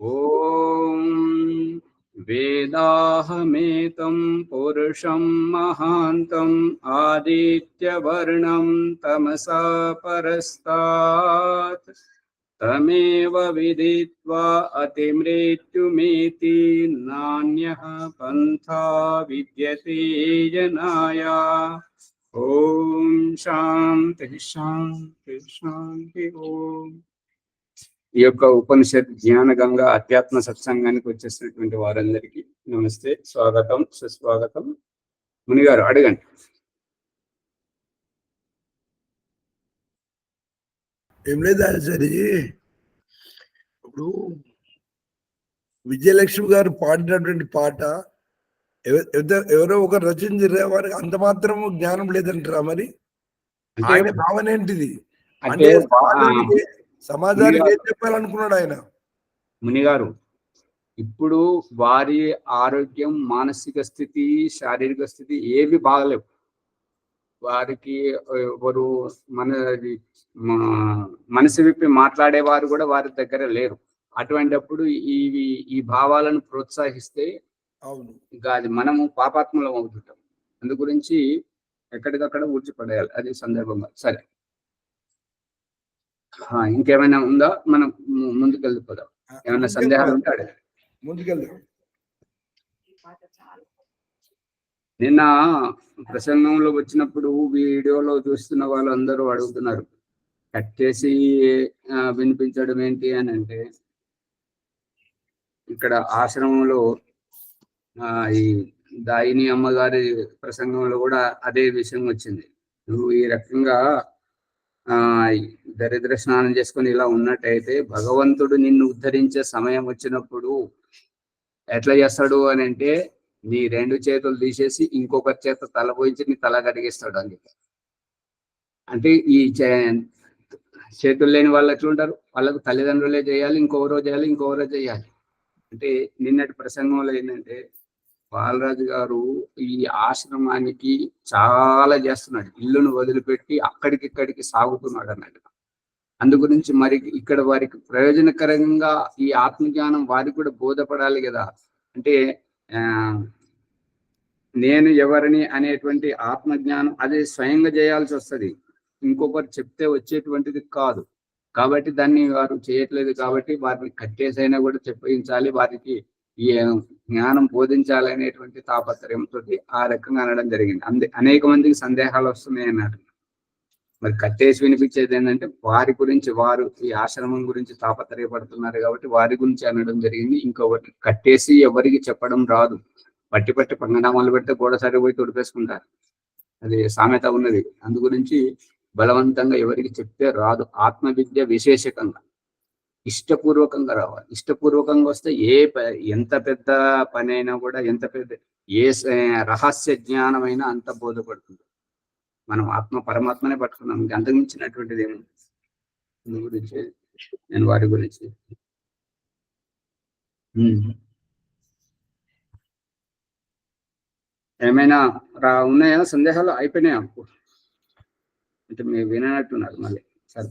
ఓం వేదాహమేతం పురుషం మహాంతం ఆదిత్యవర్ణం తమసా పరస్తాత్ తమేవ విదిత్వా అతిమృత్యుమేతి నాన్యః పంథా విద్యతే జనాయ. ఓం శాంతి శాంతి శాంతి. ఓం. ఈ యొక్క ఉపనిషత్ జ్ఞాన గంగా అధ్యాత్మ సత్సంగానికి వచ్చేసినటువంటి వారందరికీ నమస్తే, స్వాగతం, సుస్వాగతం. మునిగారు అడగండి. ఏం లేదా సరే, ఇప్పుడు విజయలక్ష్మి గారు పాడినటువంటి పాట ఎవరో ఒకరు రచించారు, వారికి అంత మాత్రము జ్ఞానం లేదంటారా? మరి ఆయన భావన ఏంటిది అంటే సమాజానికి ఏం చెప్పాలనుకున్నాడు ఆయన? మునిగారు, ఇప్పుడు వారి ఆరోగ్యం, మానసిక స్థితి, శారీరక స్థితి ఏవి బాగలేవు. వారికి ఎవరు మనసు విప్పి మాట్లాడేవారు కూడా వారి దగ్గర లేరు. అటువంటిప్పుడు ఈ భావాలను ప్రోత్సహిస్తే ఇంకా అది మనము పాపాత్మలం అవుతుంటాం. అందు గురించి ఎక్కడికక్కడ ఊడ్చిపడేయాలి, అది సందర్భంగా. సరే, ఇంకేమైనా ఉందా? మనం ముందుకు వెళ్ళిపోదాం. ఏమైనా సందేహాలు ఉంటే అడగండి. ముందుకెళ్దాం. నిన్న ప్రసంగంలో వచ్చినప్పుడు వీడియోలో చూస్తున్న వాళ్ళందరూ అడుగుతున్నారు, కట్ చేసి వినిపించడం ఏంటి అని. అంటే ఇక్కడ ఆశ్రమంలో ఈ దాయిని అమ్మగారి ప్రసంగంలో కూడా అదే విషయం వచ్చింది. నువ్వు ఈ రకంగా దరిద్ర స్నానం చేసుకొని ఇలా ఉన్నట్టయితే భగవంతుడు నిన్ను ఉద్ధరించే సమయం వచ్చినప్పుడు ఎట్లా చేస్తాడు అని అంటే, నీ 2 చేతులు తీసేసి ఇంకొకరి చేత తల పోయించి నీ తల కడిగిస్తాడు. అందుకే అంటే ఈ చేతులు లేని వాళ్ళు ఎట్లుంటారు, వాళ్ళకు తల్లిదండ్రులే చేయాలి, ఇంకొకరో చేయాలి, ఇంకొకరో చేయాలి. అంటే నిన్నటి ప్రసంగంలో ఏంటంటే, బాలరాజు గారు ఈ ఆశ్రమానికి చాలా చేస్తున్నాడు, ఇల్లును వదిలిపెట్టి అక్కడికిక్కడికి సాగుతున్నాడు అన్నట్టు. అందు గురించి మరి ఇక్కడ వారికి ప్రయోజనకరంగా ఈ ఆత్మజ్ఞానం వారికి కూడా బోధపడాలి కదా. అంటే నేను ఎవరిని అనేటువంటి ఆత్మజ్ఞానం అది స్వయంగా చేయాల్సి వస్తుంది, ఇంకొకరు చెప్తే వచ్చేటువంటిది కాదు. కాబట్టి దాన్ని వారు చేయట్లేదు. కాబట్టి వారిని కట్టేసైనా కూడా చెప్పించాలి, వారికి ఈ జ్ఞానం బోధించాలనేటువంటి తాపత్రయంతో ఆ రకంగా అనడం జరిగింది. అనేక మందికి సందేహాలు వస్తున్నాయి అన్నారు. మరి కట్టేసి వినిపించేది ఏంటంటే, వారి గురించి, వారు ఈ ఆశ్రమం గురించి తాపత్రయపడుతున్నారు కాబట్టి వారి గురించి అనడం జరిగింది. ఇంకొకటి, కట్టేసి ఎవరికి చెప్పడం రాదు. పట్టి పంగనామాలు పెడితే గోడ సరిపోయి తుడిపేసుకుంటారు, అది సామెత ఉన్నది. అందు గురించి బలవంతంగా ఎవరికి చెప్తే రాదు. ఆత్మ విద్య విశేషకంగా ఇష్టపూర్వకంగా రావాలి. ఇష్టపూర్వకంగా వస్తే ఎంత పెద్ద పని అయినా కూడా, ఎంత పెద్ద రహస్య జ్ఞానమైనా అంత బోధపడుతుంది. మనం పరమాత్మనే పట్టుకున్నాం, ఇంకా అంతకుమించినటువంటిది ఏమి గురించి నేను వారి గురించి ఏమైనా ఉన్నాయా సందేహాలు? అయిపోయినాయా అంటే మీరు వినట్టున్నారు మళ్ళీ. సరే,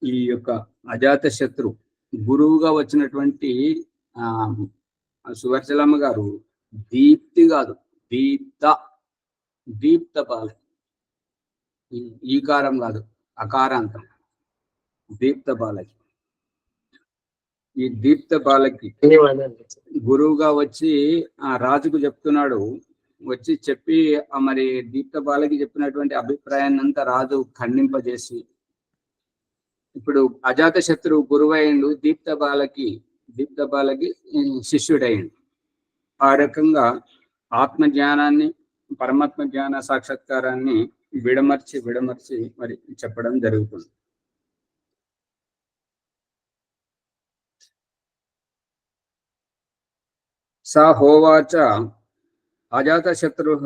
ఈ యొక్క అజాత శత్రు గురువుగా వచ్చినటువంటి సువర్చలమ్మ గారు దీప్తి కాదు, దీప్త బాల, ఈకారం కాదు, అకారాంతం, దీప్త బాలకి. ఈ దీప్త బాలకి గురువుగా వచ్చి ఆ రాజుకు చెప్తున్నాడు. వచ్చి చెప్పి మరి దీప్త బాలకి చెప్పినటువంటి అభిప్రాయాన్ని అంతా రాజు ఖండింపజేసి, ఇప్పుడు అజాత శత్రువు గురువైండు, దీప్త బాలకి శిష్యుడైండు. ఆ రకంగా ఆత్మజ్ఞానాన్ని, పరమాత్మ జ్ఞాన సాక్షాత్కారాన్ని విడమర్చి మరి చెప్పడం జరుగుతుంది. సా హోవాచ అజాత శత్రుః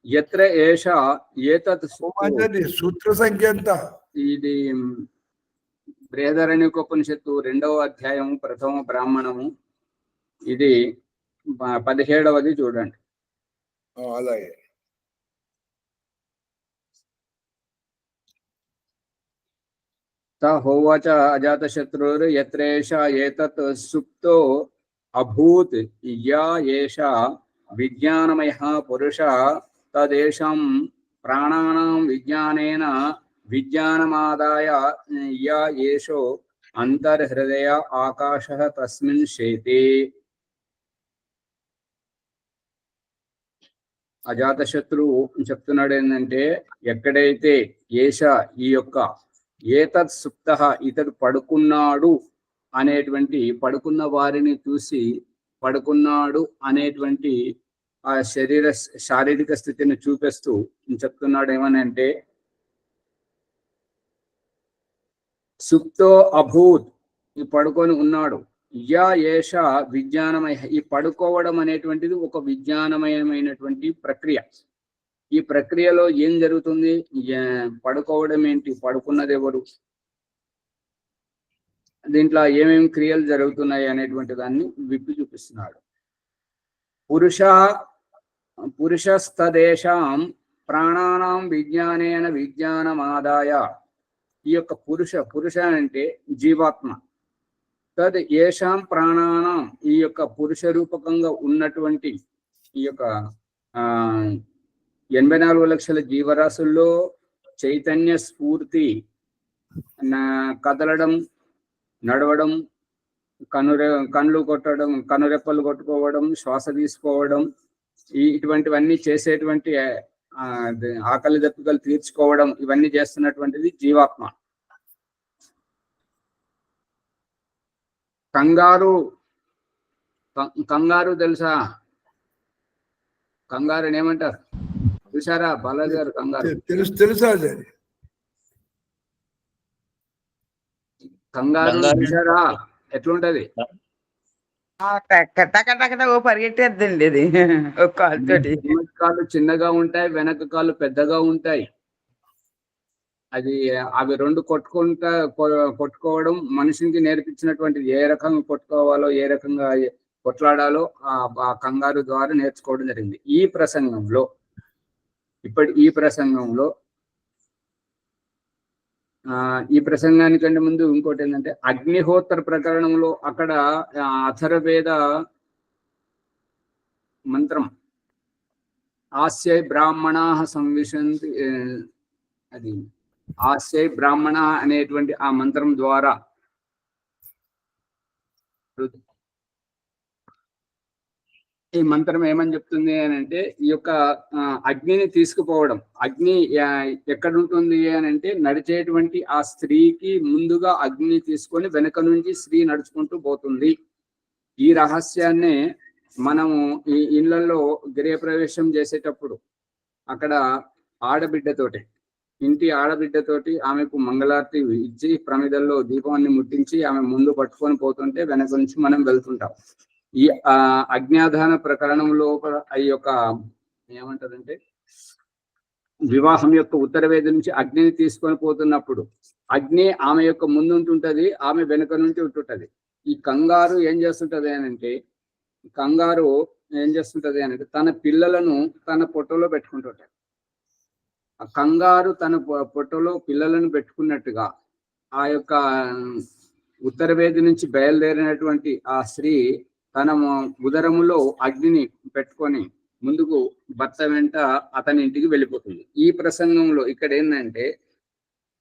యత్ర ఏష ఏతత్. సూత్ర సంఖ్య ఎంత? ఇది బృహదారణ్యకోపనిషత్తు 2వ అధ్యాయము 1వ బ్రాహ్మణము, ఇది 17వది చూడండి. అలాగే. త హోవాచ అజాతశత్రుర్ యత్రేష ఏతత్ సుప్తో అభూత్ యా ఏష విజ్ఞానమయః పురుష తదేషాం ప్రాణానాం విజ్ఞానేన విజ్ఞానమాదాయ యా ఏషో అంతర్హృదయ ఆకాశః తస్మిన్ శేతే. అజాతశత్రువు చెప్తున్నాడు ఏంటంటే, ఎక్కడైతే ఏష ఈ యొక్క ఏతత్ సుప్త ఇతడు పడుకున్నాడు అనేటువంటి, పడుకున్న వారిని చూసి పడుకున్నాడు అనేటువంటి ఆ శారీరక స్థితిని చూపిస్తూ చెప్తున్నాడు ఏమనంటే, సుప్తో అభూత్ ఈ పడుకొని ఉన్నాడు, యా ఏష విజ్ఞానమయ ఈ పడుకోవడం అనేటువంటిది ఒక విజ్ఞానమయమైనటువంటి ప్రక్రియ. ఈ ప్రక్రియలో ఏం జరుగుతుంది? పడుకోవడం ఏంటి? పడుకున్నది ఎవరు? దీంట్లో ఏమేమి క్రియలు జరుగుతున్నాయి అనేటువంటి దాన్ని విప్పి చూపిస్తున్నాడు. పురుషస్తదేశాం ప్రాణానాం విజ్ఞానేన విజ్ఞానమాదాయ. ఈ యొక్క పురుష అంటే జీవాత్మ. తద్ ఏషాం ప్రాణానాం ఈ యొక్క పురుష రూపకంగా ఉన్నటువంటి ఈ యొక్క 84 లక్షల జీవరాశుల్లో చైతన్య స్ఫూర్తి కదలడం, నడవడం, కళ్ళు కొట్టడం, కనురెప్పలు కొట్టుకోవడం, శ్వాస తీసుకోవడం, ఇటువంటివన్నీ చేసేటువంటి ఆకలి దప్పికలు తీర్చుకోవడం, ఇవన్నీ చేస్తున్నటువంటిది జీవాత్మ. కంగారు తెలుసా? కంగారుని ఏమంటారు చూసారా బాలాజీ గారు? కంగారు తెలుసా? కంగారు చూసారా ఎట్లుంటది? పరిగెట్టేద్దండి అది. ఒక కాళ్ళు చిన్నగా ఉంటాయి, వెనక కాళ్ళు పెద్దగా ఉంటాయి. అవి రెండు కొట్టుకోవడం మనిషికి నేర్పించినటువంటిది. ఏ రకంగా కొట్టుకోవాలో, ఏ రకంగా కొట్లాడాలో ఆ కంగారు ద్వారా నేర్చుకోవడం జరిగింది. ఈ ప్రసంగానికంటే ముందు ఇంకోటి ఏంటంటే, అగ్నిహోత్ర ప్రకరణంలో అక్కడ అథర్వవేద మంత్రం ఆస్యై బ్రాహ్మణా సంవిశంతి, అది ఆస్యై బ్రాహ్మణ అనేటువంటి ఆ మంత్రం ద్వారా ఈ మంత్రం ఏమని చెప్తుంది అని అంటే, ఈ యొక్క అగ్నిని తీసుకుపోవడం. అగ్ని ఎక్కడ ఉంటుంది అని అంటే, నడిచేటువంటి ఆ స్త్రీకి ముందుగా అగ్ని తీసుకొని వెనక నుంచి స్త్రీ నడుచుకుంటూ పోతుంది. ఈ రహస్యాన్నే మనము ఈ ఇళ్లలో గృహప్రవేశం చేసేటప్పుడు అక్కడ ఇంటి ఆడబిడ్డతోటి ఆమెకు మంగళారతి ఇచ్చి ప్రమిదల్లో దీపాన్ని ముట్టించి ఆమె ముందు పట్టుకొని పోతుంటే వెనక నుంచి మనం వెళ్తుంటాం. ఈ అజ్ఞాధాన ప్రకరణంలో ఈ యొక్క ఏమంటారంటే, వివాహం యొక్క ఉత్తరవేది నుంచి అగ్నిని తీసుకొని పోతున్నప్పుడు అగ్ని ఆమె యొక్క ముందు ఉంటుంటది, ఆమె వెనుక నుంచి ఉంటుంటది. ఈ కంగారు ఏం చేస్తుంటది అనంటే, తన పిల్లలను తన పొట్టలో పెట్టుకుంటుంటది. ఆ కంగారు తన పొట్టలో పిల్లలను పెట్టుకున్నట్టుగా ఆ యొక్క ఉత్తరవేది నుంచి బయలుదేరినటువంటి ఆ స్త్రీ తన ఉదరములో అగ్నిని పెట్టుకొని ముందుకు భర్త వెంట అతని ఇంటికి వెళ్ళిపోతుంది. ఈ ప్రసంగంలో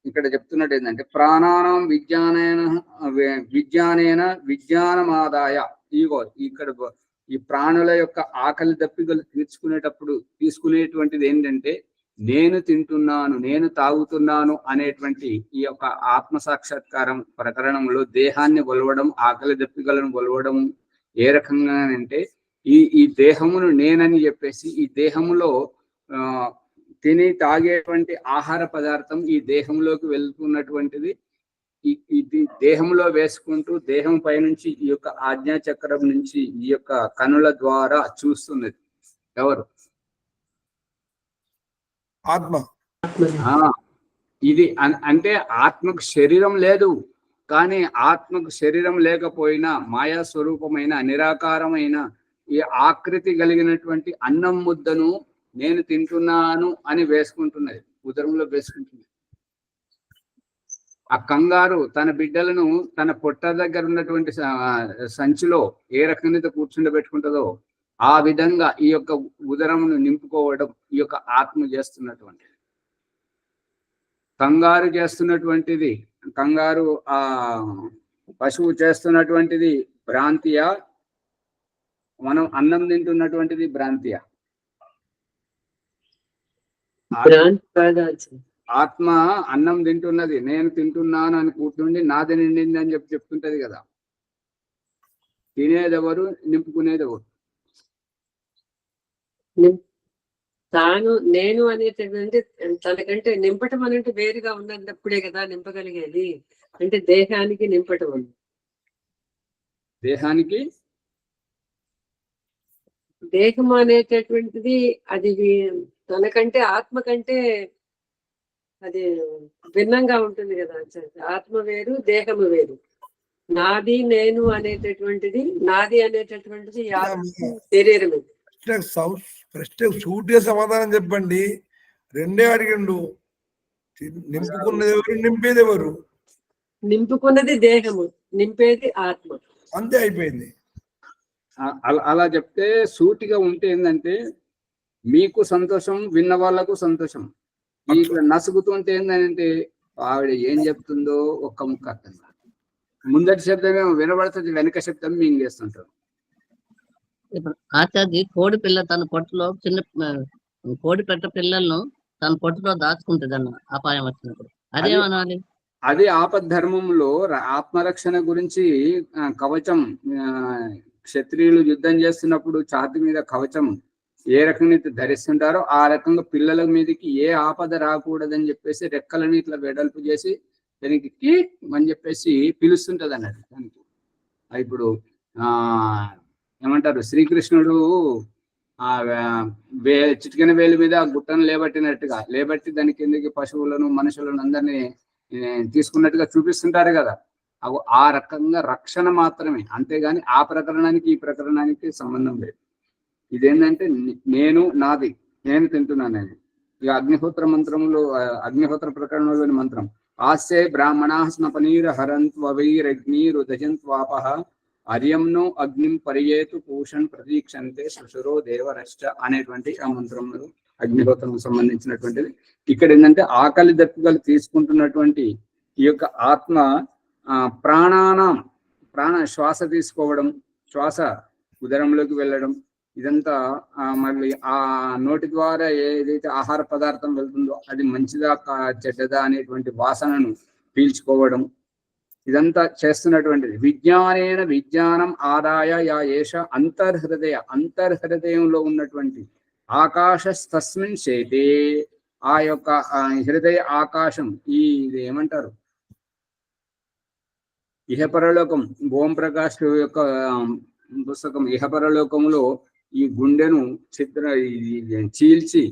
ఇక్కడ చెప్తున్నట్టు ఏంటంటే, ప్రాణానాం విజ్ఞానేన విజ్ఞానమాదాయ. ఇక్కడ ఈ ప్రాణుల యొక్క ఆకలి దప్పికలు తీసుకునేటువంటిది ఏంటంటే, నేను తింటున్నాను, నేను తాగుతున్నాను అనేటువంటి ఈ యొక్క ఆత్మ సాక్షాత్కారం ప్రకరణంలో దేహాన్ని కొలవడం, ఆకలి దప్పికలను కొలవడం ఏ రకంగా అంటే, ఈ దేహమును నేనని చెప్పేసి ఈ దేహములో తిని తాగేటువంటి ఆహార పదార్థం ఈ దేహంలోకి వెళ్తున్నటువంటిది ఇది దేహంలో వేసుకుంటూ దేహం పైనుంచి ఈ యొక్క ఆజ్ఞా చక్రం నుంచి ఈ యొక్క కనుల ద్వారా చూస్తున్నది ఎవరు? ఆత్మ. ఇది అంటే ఆత్మకు శరీరం లేదు, కానీ ఆత్మకు శరీరం లేకపోయినా మాయా స్వరూపమైన నిరాకారమైన ఈ ఆకృతి కలిగినటువంటి అన్నం ముద్దను నేను తింటున్నాను అని వేసుకుంటున్నది, ఉదరంలో వేసుకుంటున్నది. ఆ కంగారు తన బిడ్డలను తన పొట్ట దగ్గర ఉన్నటువంటి సంచిలో ఏ రకంగా కూర్చుండబెట్టుకుంటుందో ఆ విధంగా ఈ యొక్క ఉదరమును నింపుకోవడం ఈ యొక్క ఆత్మ చేస్తున్నటువంటి కంగారు చేస్తున్నటువంటిది. కంగారు ఆ పశువు చేస్తున్నటువంటిది భ్రాంతియా, మనం అన్నం తింటున్నటువంటిది భ్రాంతియా? ఆత్మ అన్నం తింటున్నది, నేను తింటున్నాను అని కూర్చుండి నాది నిండింది అని చెప్తుంటది కదా. తినేదెవరు, నింపుకునేది ఎవరు? తాను నేను అనేటటువంటి తనకంటే నింపటం అనేది వేరుగా ఉన్నప్పుడే కదా నింపగలిగేది. అంటే దేహానికి నింపటం ఉంది. దేహానికి దేహం అనేటటువంటిది అది తనకంటే ఆత్మ కంటే అది భిన్నంగా ఉంటుంది కదా. ఆత్మ వేరు, దేహము వేరు. నాది నేను అనేటటువంటిది, నాది అనేటటువంటిది శరీరమే. ప్రశ్న సూటిగా సమాధానం చెప్పండి. రెండే అడిగిండు. నింపుకున్నది ఎవరు, నింపేది ఎవరు? నింపుకున్నది దేహము, నింపేది ఆత్మ. అంతే, అయిపోయింది. అలా చెప్తే సూటిగా ఉంటే ఏంటంటే మీకు సంతోషం, విన్న వాళ్ళకు సంతోషం. ఇట్లా నసుగుతుంటే ఏంటంటే ఆవిడ ఏం చెప్తుందో ఒక్క ముక్క అర్థం కాదు. ముందటి శబ్దమేమో వినబడుతుంది, వెనక శబ్దం మింగేస్తుంటారు. ఇప్పుడు ఆచార్య కోడి పిల్ల తన పొట్టులో కోడి పెట్ట పిల్లలను తన పొట్టులో దాచుకుంటుంది అన్న అపాయం వచ్చినప్పుడు అదేమనాలి? అది ఆపద్ధర్మంలో ఆత్మరక్షణ గురించి కవచం. క్షత్రియులు యుద్ధం చేస్తున్నప్పుడు ఛాతి మీద కవచం ఏ రకంగా ధరిస్తుంటారో ఆ రకంగా పిల్లల మీదకి ఏ ఆపద రాకూడదని చెప్పేసి రెక్కలని ఇట్లా వెడల్పు చేసి దానికి కీక్ అని చెప్పేసి పిలుస్తుంటది అన్నట్టు. దానికి ఇప్పుడు ఏమంటారు, శ్రీకృష్ణుడు చిటికెన వేలు మీద గుట్టను లేబట్టి దాని కిందకి పశువులను, మనుషులను అందరినీ తీసుకున్నట్టుగా చూపిస్తుంటారు కదా. ఆ రకంగా రక్షణ మాత్రమే, అంతేగాని ఆ ప్రకరణానికి ఈ ప్రకరణానికి సంబంధం లేదు. ఇదేంటంటే నేను, నాది, నేను తింటున్నాను. ఇక అగ్నిహోత్ర మంత్రంలో, అగ్నిహోత్ర ప్రకరణంలోని మంత్రం ఆస్యే బ్రాహ్మణా స్నపనీర హరంత్వైరగ్నిరుదజంత్వాపః అర్యంను అగ్నిం పరియేతు పూషణ్ ప్రతీక్షంతే శుశురో దేవరశ్చ అనేటువంటి ఆ మంత్రంలో అగ్నిహోత్రం సంబంధించినటువంటిది. ఇక్కడ ఏంటంటే ఆకలి దప్పుకలు తీసుకుంటున్నటువంటి ఈ యొక్క ఆత్మ ప్రాణ శ్వాస తీసుకోవడం, శ్వాస ఉదరంలోకి వెళ్ళడం, ఇదంతా మళ్ళీ ఆ నోటి ద్వారా ఏదైతే ఆహార పదార్థం వెళ్తుందో అది మంచిదా చెడ్డదా అనేటువంటి వాసనను పీల్చుకోవడం, ఇదంతా చేస్తున్నటువంటిది. విజ్ఞానేన విజ్ఞానం ఆదాయ యా ఏష అంతర్హృదయంలో ఉన్నటువంటి ఆకాశస్తస్మిన్ శేతే, ఆ యొక్క హృదయ ఆకాశం, ఇది ఏమంటారు, ఇహపరలోకం, ఓం ప్రకాష్ యొక్క పుస్తకం ఇహపరలోకంలో ఈ గుండెను చీల్చి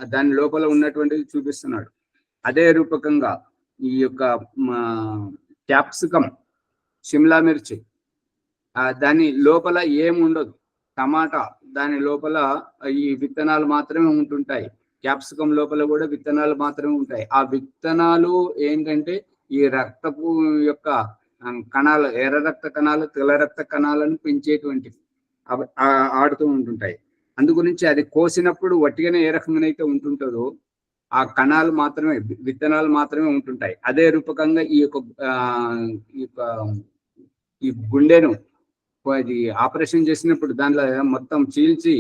దాని లోపల ఉన్నటువంటిది చూపిస్తున్నాడు. అదే రూపకంగా ఈ యొక్క క్యాప్సికం, షిమ్లా మిర్చి, దాని లోపల ఏముండదు. టమాటా, దాని లోపల ఈ విత్తనాలు మాత్రమే ఉంటుంటాయి. క్యాప్సికం లోపల కూడా విత్తనాలు మాత్రమే ఉంటాయి. ఆ విత్తనాలు ఏంటంటే ఈ రక్తపు యొక్క కణాలు, ఎర్ర రక్త కణాలు, తెల్ల రక్త కణాలను పెంచేటువంటివి ఆడుతూ ఉంటుంటాయి. అందుగురించి అది కోసినప్పుడు వట్టిగానే ఏ రకంగానైతే ఉంటుంటుందో ఆ కణాలు మాత్రమే, విత్తనాలు మాత్రమే ఉంటుంటాయి. అదే రూపకంగా ఈ గుండెను అది ఆపరేషన్ చేసినప్పుడు దాంట్లో మొత్తం చీల్చి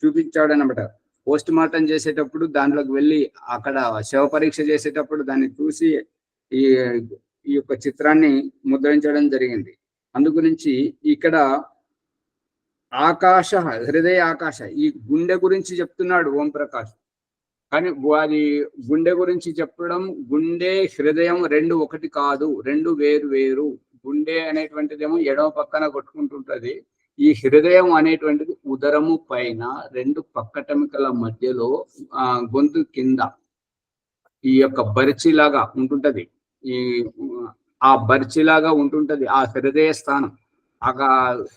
చూపించాడు అన్నమాట. పోస్ట్ మార్టం చేసేటప్పుడు దాంట్లోకి వెళ్ళి అక్కడ శవ పరీక్ష చేసేటప్పుడు దాన్ని చూసి ఈ యొక్క చిత్రాన్ని ముద్రించడం జరిగింది. అందుగురించి ఇక్కడ ఆకాశ, హృదయ ఆకాశ, ఈ గుండె గురించి చెప్తున్నాడు ఓం ప్రకాష్. కానీ అది గుండె గురించి చెప్పడం, గుండె హృదయం రెండు ఒకటి కాదు, రెండు వేరు వేరు. గుండె అనేటువంటిదేమో ఎడమ పక్కన కొట్టుకుంటుంటది. ఈ హృదయం అనేటువంటిది ఉదరము పైన రెండు పక్కటమికల మధ్యలో గొంతు కింద ఈ యొక్క బరిచిలాగా ఉంటుంటది. ఆ బరిచిలాగా ఉంటుంటది ఆ హృదయ స్థానం. ఆ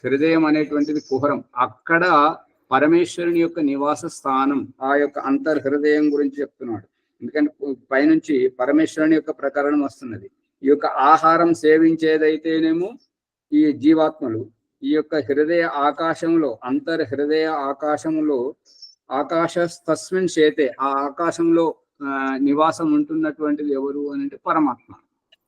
హృదయం అనేటువంటిది కుహరం. అక్కడ పరమేశ్వరుని యొక్క నివాస స్థానం. ఆ యొక్క అంతర్హృదయం గురించి చెప్తున్నాడు. ఎందుకంటే పైనుంచి పరమేశ్వరుని యొక్క ప్రకరణం వస్తున్నది. ఈ యొక్క ఆహారం సేవించేదైతేనేమో ఈ జీవాత్మలు ఈ యొక్క హృదయ ఆకాశంలో హృదయ ఆకాశంలో ఆకాశ తస్మిన్ చేతే ఆ ఆకాశంలో నివాసం ఉంటున్నటువంటిది ఎవరు అని అంటే పరమాత్మ.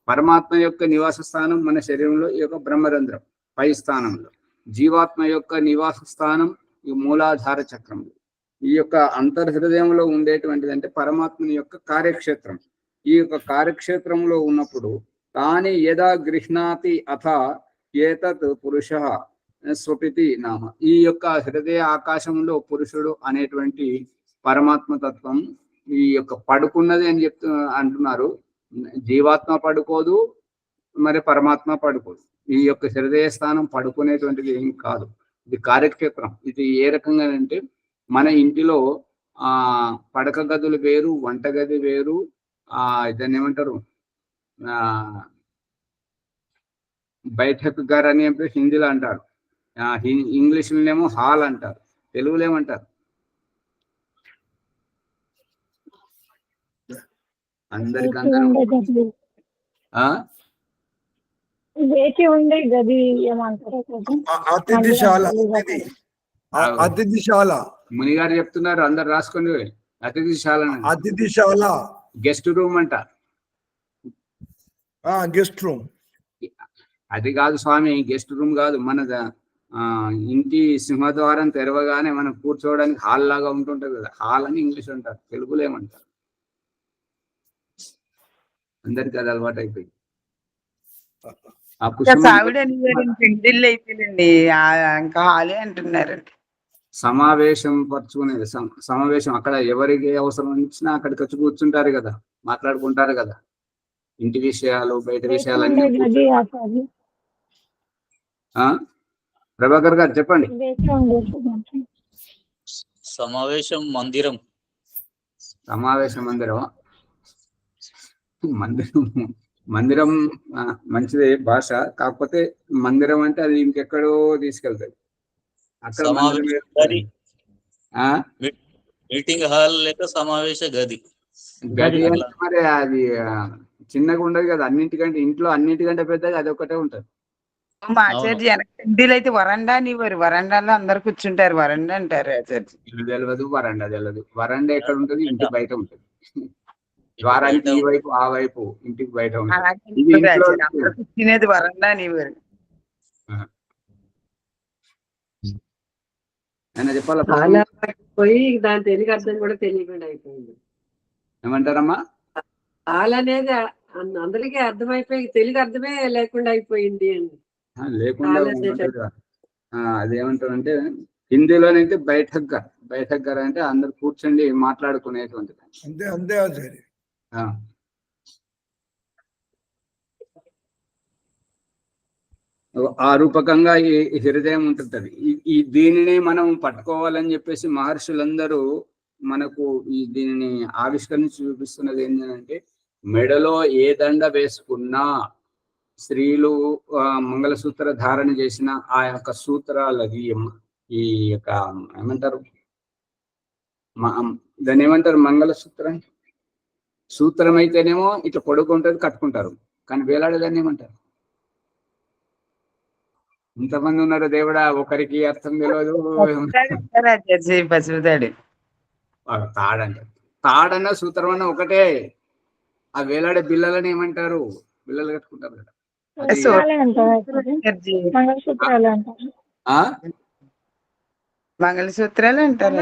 పరమాత్మ యొక్క నివాస స్థానం మన శరీరంలో ఈ యొక్క బ్రహ్మరంధ్రం పై స్థానంలో, జీవాత్మ యొక్క నివాస స్థానం ఈ మూలాధార చక్రంలో. ఈ యొక్క అంతర్హృదయంలో ఉండేటువంటిది అంటే పరమాత్మని యొక్క కార్యక్షేత్రం. ఈ యొక్క కార్యక్షేత్రంలో ఉన్నప్పుడు తాని యదా గృహ్ణాతి అథ ఏతత్ పురుష స్వపితి నామ. ఈ యొక్క హృదయ ఆకాశంలో పురుషుడు అనేటువంటి పరమాత్మ తత్వం ఈ యొక్క పడుకున్నది అని అంటున్నారు. జీవాత్మ పడుకోదు, మరి పరమాత్మ పడుకోదు. ఈ యొక్క హృదయ స్థానం పడుకునేటువంటిది ఏం కాదు, ఇది కార్యక్షేత్రం. ఇది ఏ రకంగా అంటే మన ఇంటిలో పడక గదులు వేరు, వంటగది వేరు, దాన్ని ఏమంటారు బైఠక్ గర్ అని చెప్పి హిందీలో అంటారు, ఇంగ్లీష్లోనేమో హాల్ అంటారు, తెలుగులో ఏమంటారు? అందరికీ వేచి ఉండే గది ఏమంటారు? అతిథిశాల. అతిథిశాల మునిగారు చెప్తున్నారు, అందరు రాసుకోండి. అతిథిశాల, అతిథిశాల గెస్ట్ రూమ్ అంట. గెస్ట్ రూమ్ అది కాదు స్వామి, గెస్ట్ రూమ్ కాదు. మన ఇంటి సింహద్వారం తెరవగానే మనం కూర్చోవడానికి హాల్ లాగా ఉంటుంటది కదా, హాల్ అని ఇంగ్లీష్ అంటారు, తెలుగులో ఏమంటారు? అందరికి అది అలవాటు అయిపోయింది. ఇంకా హాలే అంటున్నారండి. సమావేశం పరుచుకునేది, సమావేశం. అక్కడ ఎవరికి అవసరం ఇచ్చినా అక్కడికి వచ్చి కూర్చుంటారు కదా, మాట్లాడుకుంటారు కదా, ఇంటి విషయాలు బయట విషయాలు అన్ని. ప్రభాకర్ గారు చెప్పండి. సమావేశం మందిరం. సమావేశ మందిరం, మందిరం మంచిదే భాష. కాకపోతే మందిరం అంటే అది ఇంకెక్కడో తీసుకెళ్తాది. అక్కడ మీటింగ్ హాల్ లేక సమావేశ గది. గది అంటే మరి అది చిన్నగా ఉండదు కదా, అన్నింటికంటే ఇంట్లో అన్నింటికంటే పెద్దగా అది ఒకటే ఉంటది. మా ఆచార్య హిందీలో అయితే వరండా అనేవారు, వరండాలో అందరు కూర్చుంటారు, వరండా అంటారు ఆచార్య. ఇల్లు తెలియదు, వరండా తెలియదు. వరండా ఎక్కడ ఉంటది? ఇంటి బయట ఉంటది. ద్వారానికి ఈ వైపు ఆ వైపు, ఇంటికి బయట కూర్చునేది వరండా అనేవారు. చెప్పాలి పోయి దాని తెలుగు అర్థం కూడా తెలియకుండా అయిపోయింది. ఏమంటారమ్మా? హాల్ అనేది అందరికీ అర్థమైపోయి తెలుగు అర్థమే లేకుండా అయిపోయింది అండి. లేకుండా అదేమంటారంటే హిందీలోనైతే బైఠక్ గర్ అంటే అందరు కూర్చొని మాట్లాడుకునేటువంటిది. అంతే అంతే ఆచార్య. ఆ రూపకంగా ఈ హృదయం ఉంటుంటది. ఈ దీనిని మనం పట్టుకోవాలని చెప్పేసి మహర్షులందరూ మనకు దీనిని ఆవిష్కరించి చూపిస్తున్నది ఏంటంటే, మెడలో ఏ దండ వేసుకున్నా, స్త్రీలు మంగళసూత్ర ధారణ చేసిన ఆ యొక్క సూత్రాలది ఈ యొక్క ఏమంటారు, దాన్ని ఏమంటారు? మంగళసూత్రం. సూత్రం అయితేనేమో ఇట్లా పొడుగుంటది, కట్టుకుంటారు, కానీ వేలాడేదాన్ని ఏమంటారు? ఇంతమంది ఉన్నారు దేవుడా, ఒకరికి అర్థం తెలియదు. తాడంటారు. తాడన్న సూత్రం అన్న ఒకటే. ఆ వేలాడే బిల్లలని ఏమంటారు? బిల్లలు కట్టుకుంటారు కదా, మంగళసూత్రాలు అంటారు.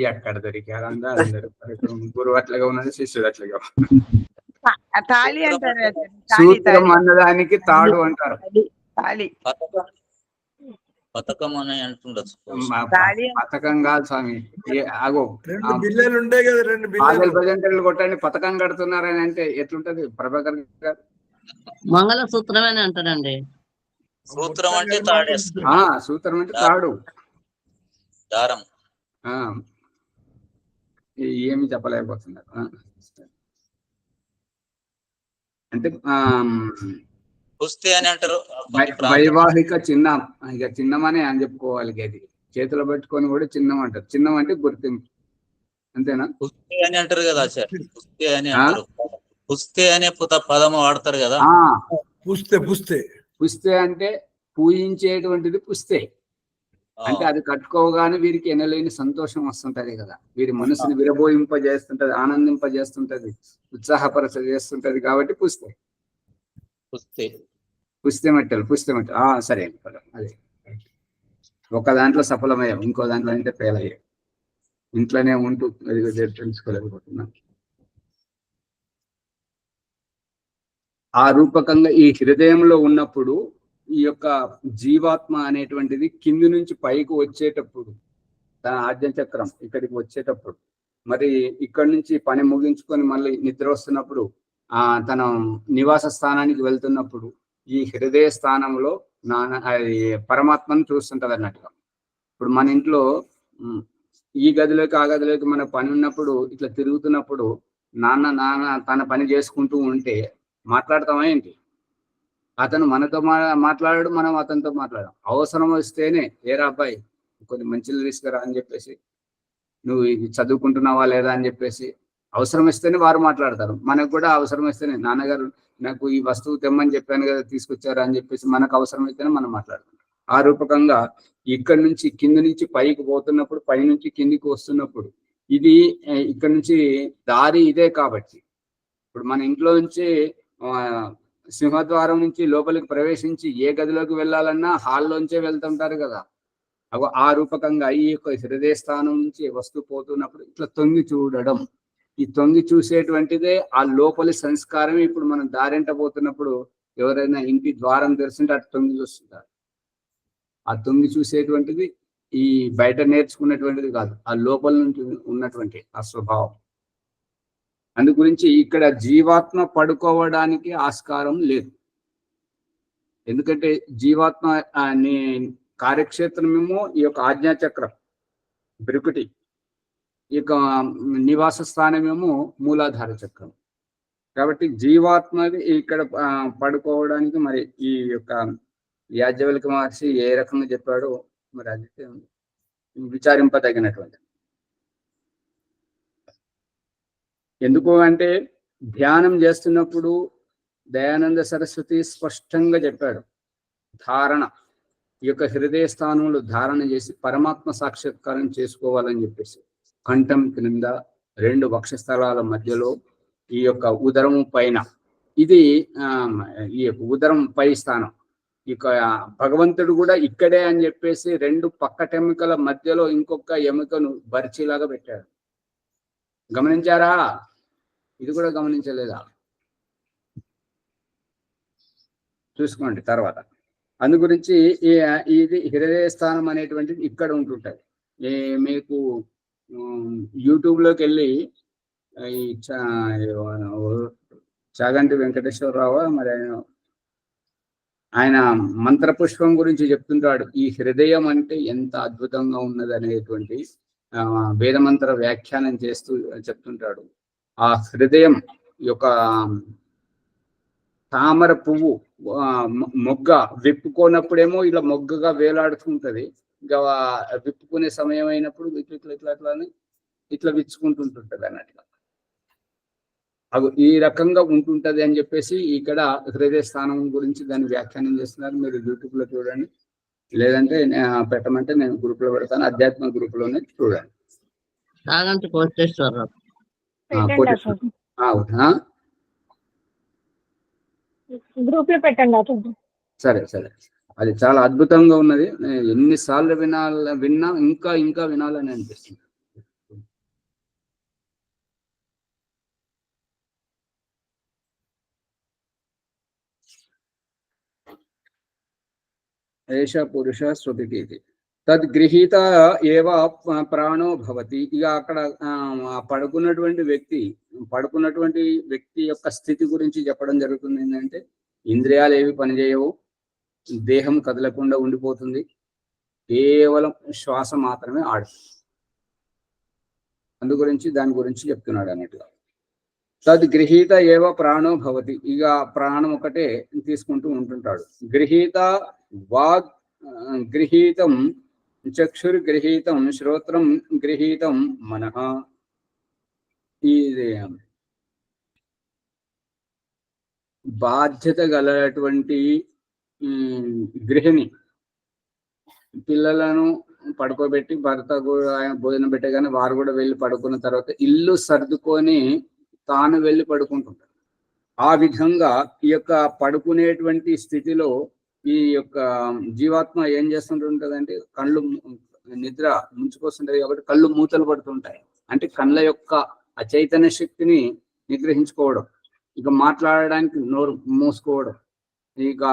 ఎక్కడ దొరికారు అందరూ? గురువు అట్లాగా ఉన్నది, శిష్యుడు అట్లాగా. తాళి అంటారు. సూత్రం అన్నదానికి తాడు అంటారు. పథకం అని అంటుండొచ్చు. పథకం కాదు స్వామి. ఆగో, బిల్లలు ఉంటాయి కదా, 2 బిల్లలు ప్రజెంటర్లు కొట్టండి, పథకం కడుతున్నారని అంటే ఎట్లుంటది ప్రభాకర్ గారు? మంగళసూత్రమని అంటారండి. సూత్రం అంటే తాడేస్తారు. సూత్రం అంటే తాడు, దారం. ఏమి చెప్పలేకపోతున్నారు అంటే కుస్తీ అని అంటారు. వైవాహిక చిహ్నం, ఇక చిహ్నం అని చెప్పుకోవాలి. అది చేతిలో పెట్టుకొని కూడా చిహ్నం అంటారు. చిహ్నం అంటే గుర్తింపు, అంతేనా? కుస్తీ అని అంటారు కదా, కుస్తీ అని అంటారు. పుస్తే అనే పదము వాడతారు కదా. ఆ పుస్తే పుస్తే అంటే పూజించేటువంటిది పుస్తే. అంటే అది కట్టుకోగానే వీరికి ఎనలేని సంతోషం వస్తుంటది కదా, వీరి మనసుని విరబోయింపజేస్తుంటది, ఆనందింపజేస్తుంటది, ఉత్సాహపరచేస్తుంటది. కాబట్టి పుస్తే పుస్తే మెట్టలు సరే అదే ఒక దాంట్లో సఫలమయ్యాం, ఇంకో దాంట్లో అంటే ఫెయిల్ అయ్యాం. ఇంట్లోనే ఉంటూ తెలుసుకోలేకపోతున్నా. ఆ రూపకంగా ఈ హృదయంలో ఉన్నప్పుడు ఈ యొక్క జీవాత్మ అనేటువంటిది కింది నుంచి పైకి వచ్చేటప్పుడు, తన ఆజ్ఞ చక్రం ఇక్కడికి వచ్చేటప్పుడు, మరి ఇక్కడి నుంచి పని ముగించుకొని మళ్ళీ నిద్ర వస్తున్నప్పుడు తన నివాస స్థానానికి వెళ్తున్నప్పుడు ఈ హృదయ స్థానంలో పరమాత్మను చూస్తుంటది అన్నట్టుగా. ఇప్పుడు మన ఇంట్లో ఈ గదిలోకి ఆ గదిలోకి మన పని ఉన్నప్పుడు ఇట్లా తిరుగుతున్నప్పుడు నాన్న తన పని చేసుకుంటూ ఉంటే మాట్లాడతామా ఏంటి? అతను మనతో మాట్లాడాడు, మనం అతనితో మాట్లాడాం. అవసరం వస్తేనే ఏరా అబ్బాయి కొన్ని మంచిలు తీసుకురా అని చెప్పేసి, నువ్వు ఇది చదువుకుంటున్నావా లేదా అని చెప్పేసి అవసరం ఇస్తేనే వారు మాట్లాడతారు. మనకు కూడా అవసరం ఇస్తేనే, నాన్నగారు నాకు ఈ వస్తువు తెమ్మని చెప్పాను కదా తీసుకొచ్చారా అని చెప్పేసి మనకు అవసరం అయితేనే మనం మాట్లాడుతాం. ఆ రూపకంగా ఇక్కడి నుంచి కింది నుంచి పైకి పోతున్నప్పుడు, పై నుంచి కిందికి వస్తున్నప్పుడు, ఇది ఇక్కడ నుంచి దారి ఇదే. కాబట్టి ఇప్పుడు మన ఇంట్లో నుంచి సింహద్వారం నుంచి లోపలికి ప్రవేశించి ఏ గదిలోకి వెళ్ళాలన్నా హాల్లోంచే వెళ్తుంటారు కదా. ఆ రూపకంగా ఈ యొక్క హృదయ స్థానం నుంచి వస్తూ పోతున్నప్పుడు ఇట్లా తొంగి చూడడం, ఈ తొంగి చూసేటువంటిదే ఆ లోపలి సంస్కారం. ఇప్పుడు మనం దారింట పోతున్నప్పుడు ఎవరైనా ఇంటి ద్వారం తెరుస్తుంటే అటు తొంగి చూస్తుంటారు. ఆ తొంగి చూసేటువంటిది ఈ బయట నేర్చుకున్నటువంటిది కాదు, ఆ లోపల నుంచి ఉన్నటువంటి ఆ స్వభావం. అందు గురించి ఇక్కడ జీవాత్మ పడుకోవడానికి ఆస్కారం లేదు. ఎందుకంటే జీవాత్మ కార్యక్షేత్రమేమో ఈ యొక్క ఆజ్ఞాచక్రం బ్రుకుటి, ఈ యొక్క నివాస స్థానమేమో మూలాధార చక్రం. కాబట్టి జీవాత్మది ఇక్కడ పడుకోవడానికి మరి ఈ యొక్క యాజ్ఞవల్క్య మహర్షి ఏ రకంగా చెప్పాడో మరి అది విచారింపదగినటువంటి. ఎందుకు అంటే ధ్యానం చేస్తున్నప్పుడు దయానంద సరస్వతి స్పష్టంగా చెప్పాడు, ధారణ, ఈ యొక్క హృదయ స్థానంలో ధారణ చేసి పరమాత్మ సాక్షాత్కారం చేసుకోవాలని చెప్పేసి, కంఠం క్రింద 2 వక్షస్థలాల మధ్యలో ఈ యొక్క ఉదరం పైన, ఇది ఈ యొక్క ఉదరం పై స్థానం. ఇక భగవంతుడు కూడా ఇక్కడే అని చెప్పేసి 2 పక్కటెముకల మధ్యలో ఇంకొక ఎముకను బర్చీలాగా పెట్టాడు. గమనించారా? ఇది కూడా గమనించలేదా? చూసుకోండి తర్వాత. అందు గురించి ఇది హృదయ స్థానం అనేటువంటిది ఇక్కడ ఉంటుంటది. మీకు యూట్యూబ్లోకి వెళ్ళి ఈ చాగంటి వెంకటేశ్వరరావు మరి ఆయన మంత్రపుష్పం గురించి చెప్తుంటాడు. ఈ హృదయం అంటే ఎంత అద్భుతంగా ఉన్నది అనేటువంటి వేదమంత్ర వ్యాఖ్యానం చేస్తూ చెప్తుంటాడు. ఆ హృదయం యొక్క తామర పువ్వు మొగ్గ విప్పుకోనప్పుడేమో ఇలా మొగ్గగా వేలాడుతుంటది, ఇంకా విప్పుకునే సమయం అయినప్పుడు ఇట్లా విచ్చుకుంటుంటుంటది అన్నట్లుగా. అవి ఈ రకంగా ఉంటుంటది అని చెప్పేసి ఇక్కడ హృదయ స్థానం గురించి దాన్ని వ్యాఖ్యానం చేస్తున్నారు. మీరు యూట్యూబ్ లో చూడండి, లేదంటే పెట్టమంటే నేను గ్రూప్ లో పెడతాను, అధ్యాత్మ గ్రూప్ లోనే చూడండి. గ్రూప్ లో పెట్టండి. సరే సరే, అది చాలా అద్భుతంగా ఉన్నది. ఎన్నిసార్లు విన్నా ఇంకా ఇంకా వినాలని అనిపిస్తుంది. ఏష పురుష స్వపితి తద్గృహీత ఏవ ప్రాణో భవతి. ఇక అక్కడ పడుకున్నటువంటి వ్యక్తి యొక్క స్థితి గురించి చెప్పడం జరుగుతుంది. ఏంటంటే ఇంద్రియాలు ఏవి పనిచేయవు, దేహం కదలకుండా ఉండిపోతుంది, కేవలం శ్వాస మాత్రమే ఆడుతుంది. అందు గురించి దాని గురించి చెప్తున్నాడు అన్నట్టుగా. తద్గృహీత ఏవ ప్రాణో భవతి, ఇక ప్రాణం ఒకటే తీసుకుంటూ ఉంటుంటాడు. గృహీత వాగ్ గృహీతం చక్షుర్గృహీతం శ్రోత్రం గృహీతం మనః. ఇది బాధ్యత గలటువంటి గృహిణి పిల్లలను పడుకోబెట్టి భర్త కూడా ఆయన భోజనం పెట్టగానే వారు కూడా వెళ్ళి పడుకున్న తర్వాత ఇల్లు సర్దుకొని తాను వెళ్ళి పడుకుంటుంటారు. ఆ విధంగా ఈ యొక్క పడుకునేటువంటి స్థితిలో ఈ యొక్క జీవాత్మ ఏం చేస్తుంటుంటదంటే కళ్ళు నిద్ర ముంచుకొస్తుంటది కాబట్టి కళ్ళు మూతలు పడుతుంటాయి. అంటే కళ్ళ యొక్క అచైతన్య శక్తిని నిగ్రహించుకోవడం, ఇక మాట్లాడడానికి నోరు మూసుకోవడం, ఇక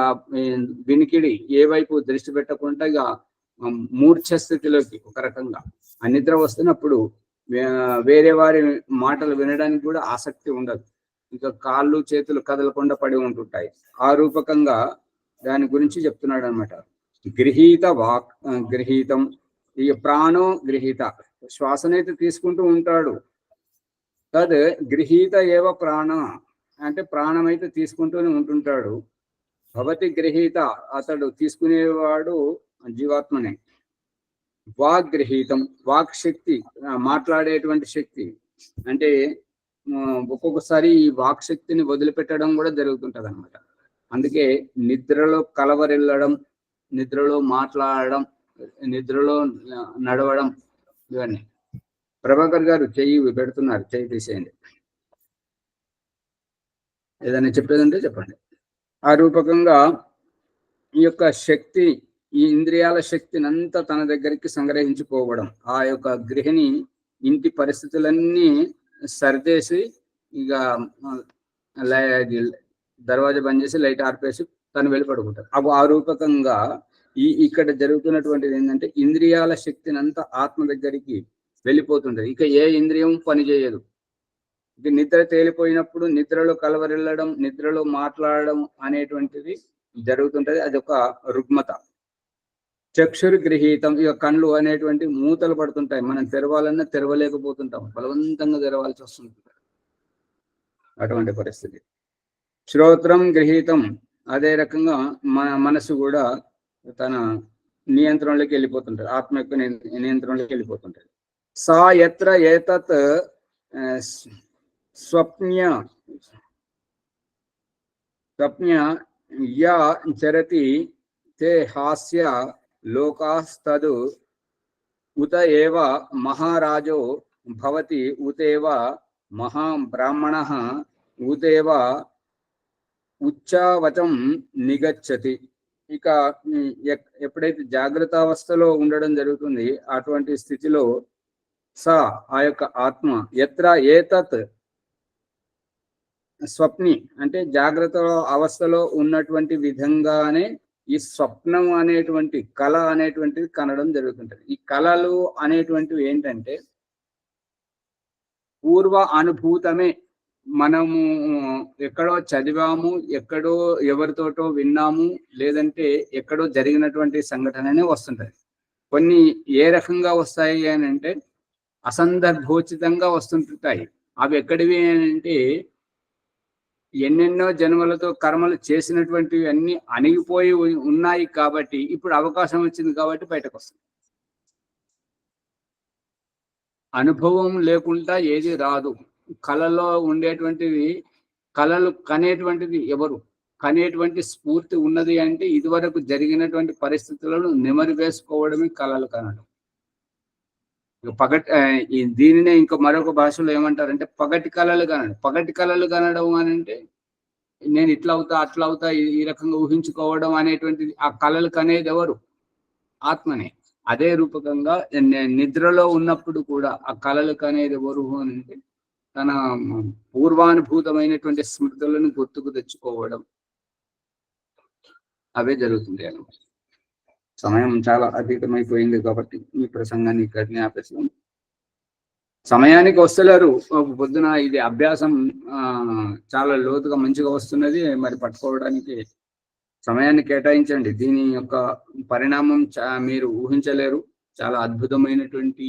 వినికిడి ఏ వైపు దృష్టి పెట్టకుండా ఇక మూర్ఛ స్థితిలోకి ఒక రకంగా ఆ నిద్ర వస్తున్నప్పుడు వేరే వారి మాటలు వినడానికి కూడా ఆసక్తి ఉండదు. ఇక కాళ్ళు చేతులు కదలకుండా పడి ఉంటుంటాయి. ఆ రూపకంగా దాని గురించి చెప్తున్నాడు అనమాట. గృహీత వాక్ గృహీతం, ఈ ప్రాణో గృహీత, శ్వాసనైతే తీసుకుంటూ ఉంటాడు. తద్ గృహీత ఏవ ప్రాణ, అంటే ప్రాణం అయితే తీసుకుంటూనే ఉంటుంటాడు. భవతి గృహీత, అతడు తీసుకునేవాడు జీవాత్మనే. వాక్ గృహీతం, వాక్ శక్తి, మాట్లాడేటువంటి శక్తి. అంటే ఒక్కొక్కసారి ఈ వాక్ శక్తిని వదిలిపెట్టడం కూడా జరుగుతుంటది అనమాట. అందుకే నిద్రలో కలవరిల్లడం, నిద్రలో మాట్లాడడం, నిద్రలో నడవడం, ఇవన్నీ. ప్రభాకర్ గారు చెయ్యి పెడుతున్నారు, చెయ్యి తీసేయండి. ఏదైనా చెప్పేదంటే చెప్పండి. ఆ రూపకంగా ఈ యొక్క శక్తి, ఈ ఇంద్రియాల శక్తిని అంతా తన దగ్గరికి సంగ్రహించుకోవడం. ఆ యొక్క గృహిణి ఇంటి పరిస్థితులన్నీ సరిచేసి ఇక దర్వాజా బంద్ చేసి లైట్ ఆర్పేసి తను వెళ్ళి పడుకుంటారు. ఆ రూపకంగా ఇక్కడ జరుగుతున్నటువంటిది ఏంటంటే ఇంద్రియాల శక్తిని అంతా ఆత్మ దగ్గరికి వెళ్ళిపోతుంటది. ఇక ఏ ఇంద్రియం పనిచేయదు. ఇక నిద్ర తేలిపోయినప్పుడు నిద్రలో కలవరిల్లడం, నిద్రలో మాట్లాడడం అనేటువంటిది జరుగుతుంటది. అది ఒక రుగ్మత. చక్షురు గృహీతం, ఇక కళ్ళు అనేటువంటి మూతలు పడుతుంటాయి. మనం తెరవాలన్నా తెరవలేకపోతుంటాం, బలవంతంగా తెరవాల్సి వస్తుంది. అటువంటి పరిస్థితి. శ్రోత్రం గృహీతం, అదే రకంగా మన మనసు కూడా తన నియంత్రణలోకి వెళ్ళిపోతుంటది, ఆత్మ యొక్క నియంత్రణలోకి వెళ్ళిపోతుంటది. సా యత్ర ఏతత్ స్వప్న్య యా చరతి తే హాస్య లోకాస్తదు ఉత ఏవ మహారాజో భవతి ఉతేవ మహాబ్రాహ్మణః ఉతేవ ఉచ్చావచం నిగచ్చతి. ఇక ఎప్పుడైతే జాగ్రత్త అవస్థలో ఉండడం జరుగుతుంది, అటువంటి స్థితిలో సా, ఆ యొక్క ఆత్మ, ఎత్ర ఏతత్ స్వప్ని, అంటే జాగ్రత్త అవస్థలో ఉన్నటువంటి విధంగానే ఈ స్వప్నం అనేటువంటి కళ అనేటువంటిది కనడం జరుగుతుంటది. ఈ కళలు అనేటువంటివి ఏంటంటే పూర్వ అనుభూతమే. మనము ఎక్కడో చదివాము, ఎక్కడో ఎవరితోటో విన్నాము, లేదంటే ఎక్కడో జరిగినటువంటి సంఘటననే వస్తుంటది. కొన్ని ఏ రకంగా వస్తాయి అని అంటే అసందర్భోచితంగా వస్తుంటాయి. అవి ఎక్కడివి అంటే ఎన్నెన్నో జన్మలతో కర్మలు చేసినటువంటివి అన్ని అణిగిపోయి ఉన్నాయి కాబట్టి ఇప్పుడు అవకాశం వచ్చింది కాబట్టి బయటకు వస్తుంది. అనుభవం లేకుండా ఏది రాదు. కళలో ఉండేటువంటివి, కళలు కనేటువంటిది ఎవరు? కనేటువంటి స్ఫూర్తి ఉన్నది అంటే ఇదివరకు జరిగినటువంటి పరిస్థితులను నెమరు వేసుకోవడమే కళలు కనడం. దీనినే ఇంకా మరొక భాషలో ఏమంటారంటే పగటి కళలు కనడం. పగటి కళలు కనడం అని అంటే నేను ఇట్లా అవుతా అట్లా అవుతా ఈ రకంగా ఊహించుకోవడం అనేటువంటిది. ఆ కళలు కనేది ఎవరు? ఆత్మనే. అదే రూపకంగా నిద్రలో ఉన్నప్పుడు కూడా ఆ కళలు కనేది ఎవరు అని అంటే తన పూర్వానుభూతమైనటువంటి స్మృతులను గుర్తుకు తెచ్చుకోవడం, అవే జరుగుతుంది అన్నమాట. సమయం చాలా అతీతమైపోయింది కాబట్టి ఈ ప్రసంగాన్ని ఇక్కడిని ఆపేస్తాం. సమయానికి వస్తలేరు. పొద్దున ఇది అభ్యాసం చాలా లోతుగా మంచిగా వస్తున్నది. మరి పట్టుకోవడానికి సమయాన్ని కేటాయించండి. దీని యొక్క పరిణామం మీరు ఊహించలేరు. చాలా అద్భుతమైనటువంటి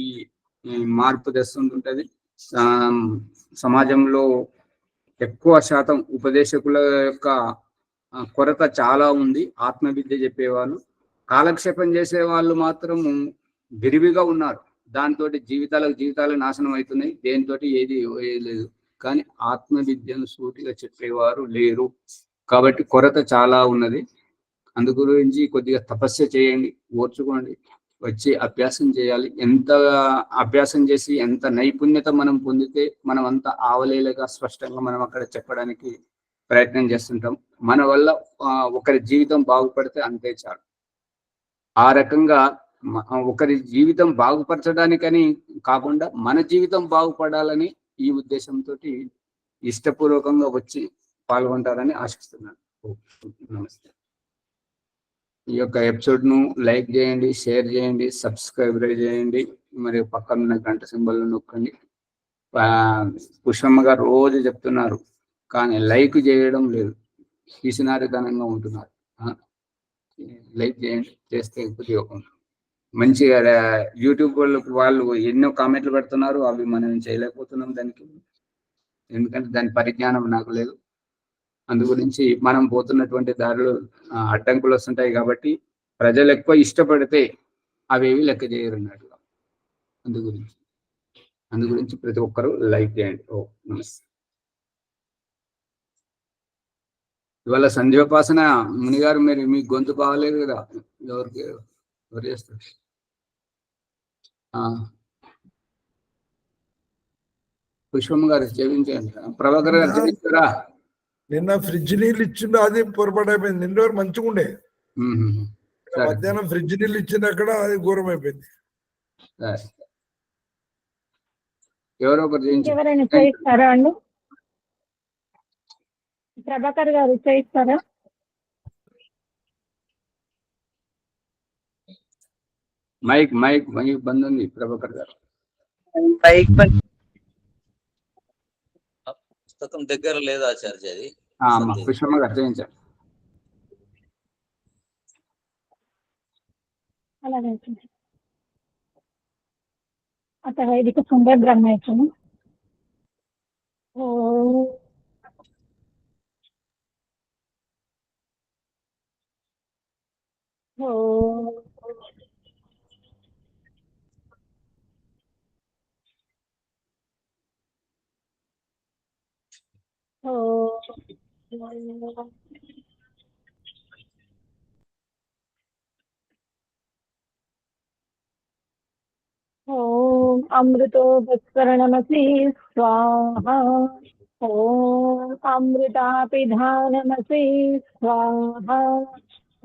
మార్పు తెస్తుంటుంది. సమాజంలో ఎక్కువ శాతం ఉపదేశకుల యొక్క కొరత చాలా ఉంది. ఆత్మవిద్య చెప్పేవాళ్ళు, కాలక్షేపం చేసే వాళ్ళు మాత్రం విరివిగా ఉన్నారు. దాంతో జీవితాలు నాశనం అవుతున్నాయి. దేనితోటి ఏది లేదు. కానీ ఆత్మవిద్యను సూటిగా చెప్పేవారు లేరు. కాబట్టి కొరత చాలా ఉన్నది. అందు గురించి కొద్దిగా తపస్య చేయండి, ఓర్చుకోండి, వచ్చి అభ్యాసం చేయాలి. ఎంత అభ్యాసం చేసి ఎంత నైపుణ్యత మనం పొందితే మనం అంత ఆవలేలుగా స్పష్టంగా మనం అక్కడ చెప్పడానికి ప్రయత్నం చేస్తుంటాం. మన వల్ల ఒకరి జీవితం బాగుపడితే అంతే చాలు. ఆ రకంగా ఒకరి జీవితం బాగుపరచడానికని కాకుండా మన జీవితం బాగుపడాలని ఈ ఉద్దేశంతో ఇష్టపూర్వకంగా వచ్చి పాల్గొంటారని ఆశిస్తున్నాను. నమస్తే. ఈ యొక్క ఎపిసోడ్ ను లైక్ చేయండి, షేర్ చేయండి, సబ్స్క్రైబ్ చేయండి, మరియు పక్కన ఉన్న గంట సింబల్ నొక్కండి. పుష్పమ్మ గారు రోజు చెప్తున్నారు కానీ లైక్ చేయడం లేదు, పిసినారితనంగా ఉంటున్నారు. లైక్ చేయండి, చేస్తే ఉపయోగం. మంచిగా యూట్యూబ్ వాళ్ళు ఎన్నో కామెంట్లు పెడుతున్నారు, అవి మనం చేయలేకపోతున్నాం దానికి, ఎందుకంటే దాని పరిజ్ఞానం నాకు లేదు. అందు గురించి మనం పోతున్నటువంటి దారిలో అడ్డంకులు వస్తుంటాయి కాబట్టి ప్రజలు ఎక్కువ ఇష్టపడితే అవేవి లెక్క చేయరు అన్నట్టుగా. అందు గురించి ప్రతి ఒక్కరూ లైక్ చేయండి. నమస్తే. ఇవాళ సంధ్యోపాసన ముని గారు, మీరు మీ గొంతు బాగలేదు కదా, ఎవరు చేస్తారు? పుష్పమ్మ గారు చేయించండి. ప్రభాకర్ గారు చేయించారా? నిన్న ఫ్రిడ్జ్ నీళ్ళు ఇచ్చిండు, అది పొరపాటు అయిపోయింది. నిన్న వరకు మంచిగా ఉండే, మధ్యాహ్నం ఫ్రిడ్జ్ నీళ్ళు ఇచ్చినక్కడ అది ఘోరం అయిపోయింది. ఎవరో ఒకరు ఎవరైనా చేయిస్తారా అండి? ప్రభాకర్ గారు చేయిస్తారా? మైక్ మైక్ మైక్ బంద్ ఉంది. ప్రభాకర్ గారు మైక్ బంద్. పుస్తకం దగ్గర లేదా ఆచార్య? అది పుష్పమ్మ గారు చేయించారు. అలాగే అత వైదిక సుందర బ్రహ్మయచనం. ఓం అమృతో భస్కరణమసి స్వాహా. ఓం అమృతాపిధానమసి స్వాహా.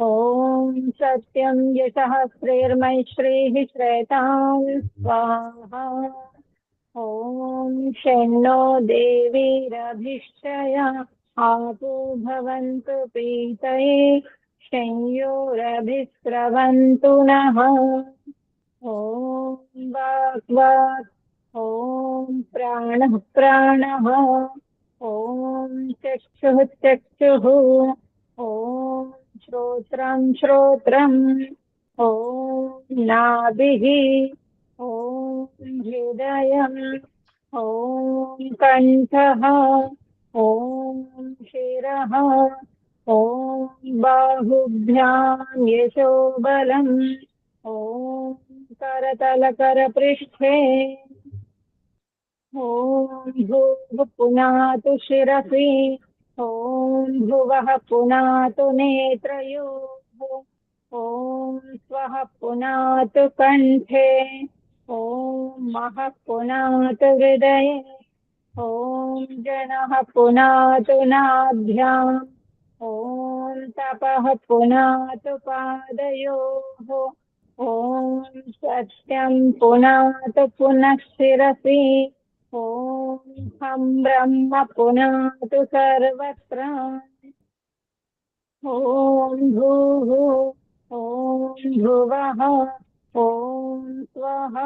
ఓం సత్యం యశః శ్రీర్మైశ్రీః శ్రేతాం స్వాహా. ఓం షణ్ణో దేవీరభిష్టయ ఆపో భవంతు పీతయే శంయోరభిస్రవంతు నః. ఓం వాక్ ఓం ప్రాణః ప్రాణః. ఓం చక్షుః చక్షుః. ఓం శ్రోత్రం శ్రోత్రం. ఓం నాభిః. ఓం హృదయం. ఓం కంఠః. ఓం శిరః. ఓం బాహుభ్యాం యశోబలం. ఓం करतलकरपृष्ठे. ओम भूः पुनातु शिरसि. ओम भुवः पुनातु नेत्रयोः. ओम स्वः पुनातु कंठे. ओम महः पुनातु हृदये. ओम जनः पुनातु नाभ्याम्. ओम तपः पुनातु पादयोः. ओम सत्यं पुनातु पुनः शिरसि. ओम हम ब्रह्म पुनातु सर्वत्र. ओम भूः. ओम भुवः. ओम स्वः.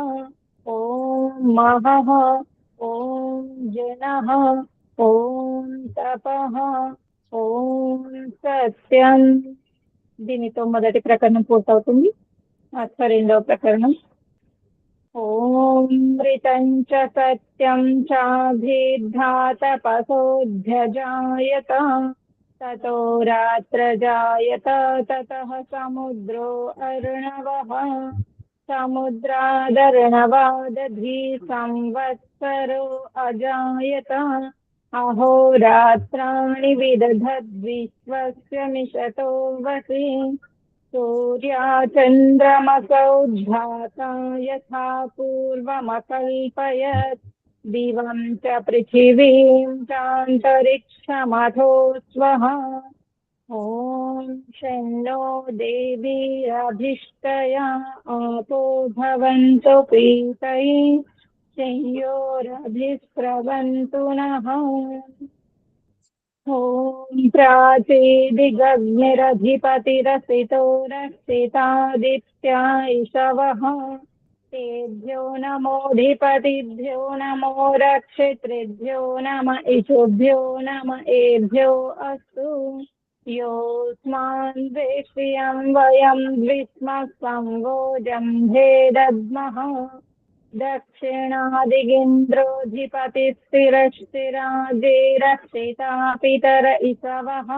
ओम महः. ओम जनः. ओम तपः. ओम सत्यं. దీనితో మొదటి ప్రకరణం పూర్తవుతుంది. రెండవ ప్రకరణం. ఓం మృతం చ సత్యం చాభిర్ధాతపసోऽధ్యజాయత. తతో రాత్రజాయత. తతః సముద్రో అర్ణవః. సముద్రాదర్ణవాదధి సంవత్సరో అజాయత. अहोरात्राणि विदधद्विश्वस्य मिषतो वसि सूर्याचन्द्रमसौ धाता यथा पूर्वमकल्पयत् दिवं च पृथिवीं चान्तरिक्षमथो स्वः ॐ शन्नो देवीरभिष्टया आपो भवन्तु पीतैः संयोरभिस्रवन्तु नः ॐ प्राचीदिगग्निरधिपतिरसितो रक्षितादित्या इषवः तेभ्यो नमोऽधिपतिभ्यो नमो रक्षितृभ्यो नम इषुभ्यो नम एभ्यो अस्तु योऽस्मान् वेश्यं वयं द्विस्मस्संवोजं भेदद्मः दक्षिणादिगिन्द्रोऽधिपतिस्थिरस्थिराजेरक्षिता पितर इषवः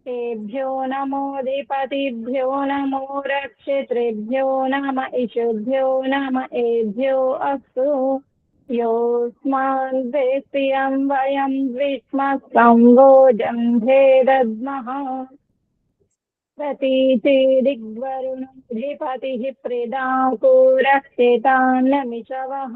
तेभ्यो नमोऽधिपतिभ्यो नमो रक्षितृभ्यो नम इषुभ्यो नम एभ्यो अस्तु योऽस्मान् वेश्यं वयं द्विस्मस्संवोजं भेदद्मः प्रतीचीदिग्वरुणोऽधिपतिः प्रेदाको रक्षितान्नमिषवः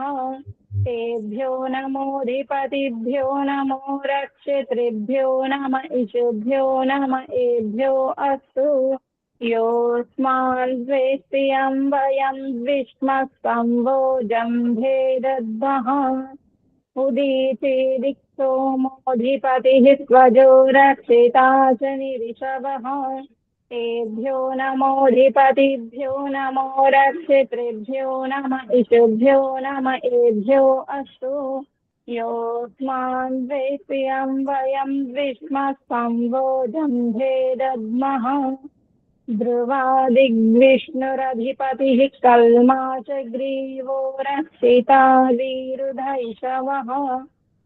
तेभ्यो नमोऽधिपतिभ्यो नमो रक्षितृभ्यो नम इषुभ्यो नम एभ्यो अस्तु योऽस्मान् वेश्यं वयं द्विस्मस्संवोजं भेदद्मः उदीचीदिक्सोमोऽधिपतिः स्वजो रक्षिता शनिरिषवः तेभ्यो नमोऽधिपतिभ्यो नमो रक्षितृभ्यो नम इषुभ्यो नम एभ्यो अस्तु योऽस्मान् वेश्यं वयं द्विस्मस्संवोजं भेदद्मः ध्रुवादिग्विष्णुरधिपतिः कल्माषग्रीवो रक्षिता वीरुधैषवः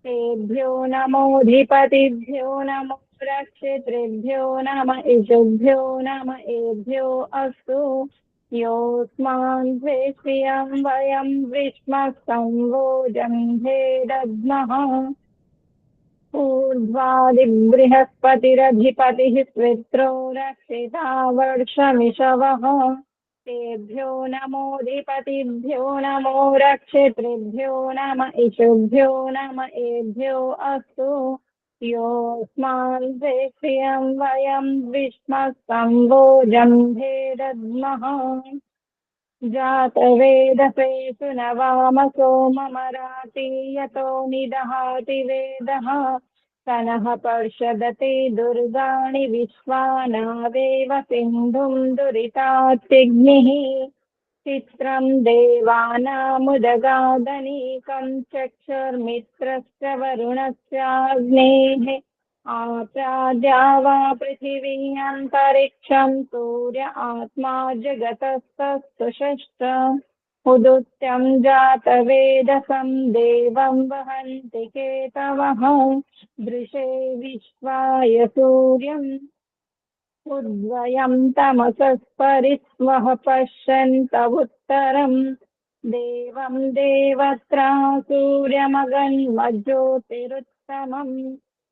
तेभ्यो नमोऽधिपतिभ्यो नमो रक्षितृभ्यो नम इषुभ्यो नम एभ्यो अस्तु योऽस्मान् वेश्यं वयं द्विस्मस्संवोजं भेदद्मः ऊर्ध्वादिबृहस्पतिरधिपतिः स्वित्रो रक्षिता वर्षमिषवः तेभ्यो नमोऽधिपतिभ्यो नमो रक्षितृभ्यो नम इषुभ्यो नम एभ्यो अस्तु योऽस्मान् वेश्यं वयं द्विस्मस्संवोजं भेदद्मः जातवेदसे सुनवामसो ममराति यतो निदहाति वेदः सनः पर्षदते दुर्गाणि विश्वानावेव सिन्धुं दुरितात्यग्निः चित्रं देवानामुदगादनीकं चक्षुर्मित्रस्य वरुणस्याग्नेः आप्राद्यावा पृथिवी अन्तरिक्षं सूर्य आत्मा जगतस्तस्तु षष्ठ उदुत्यं जातवेदसं देवं वहन्ति केतवः दृशे विश्वाय सूर्यम् उद्वयं तमसः परिस्वः पश्यन्त उत्तरं देवं देवत्रा సూర్యమగన్మజ్యోతిరుత్తమం.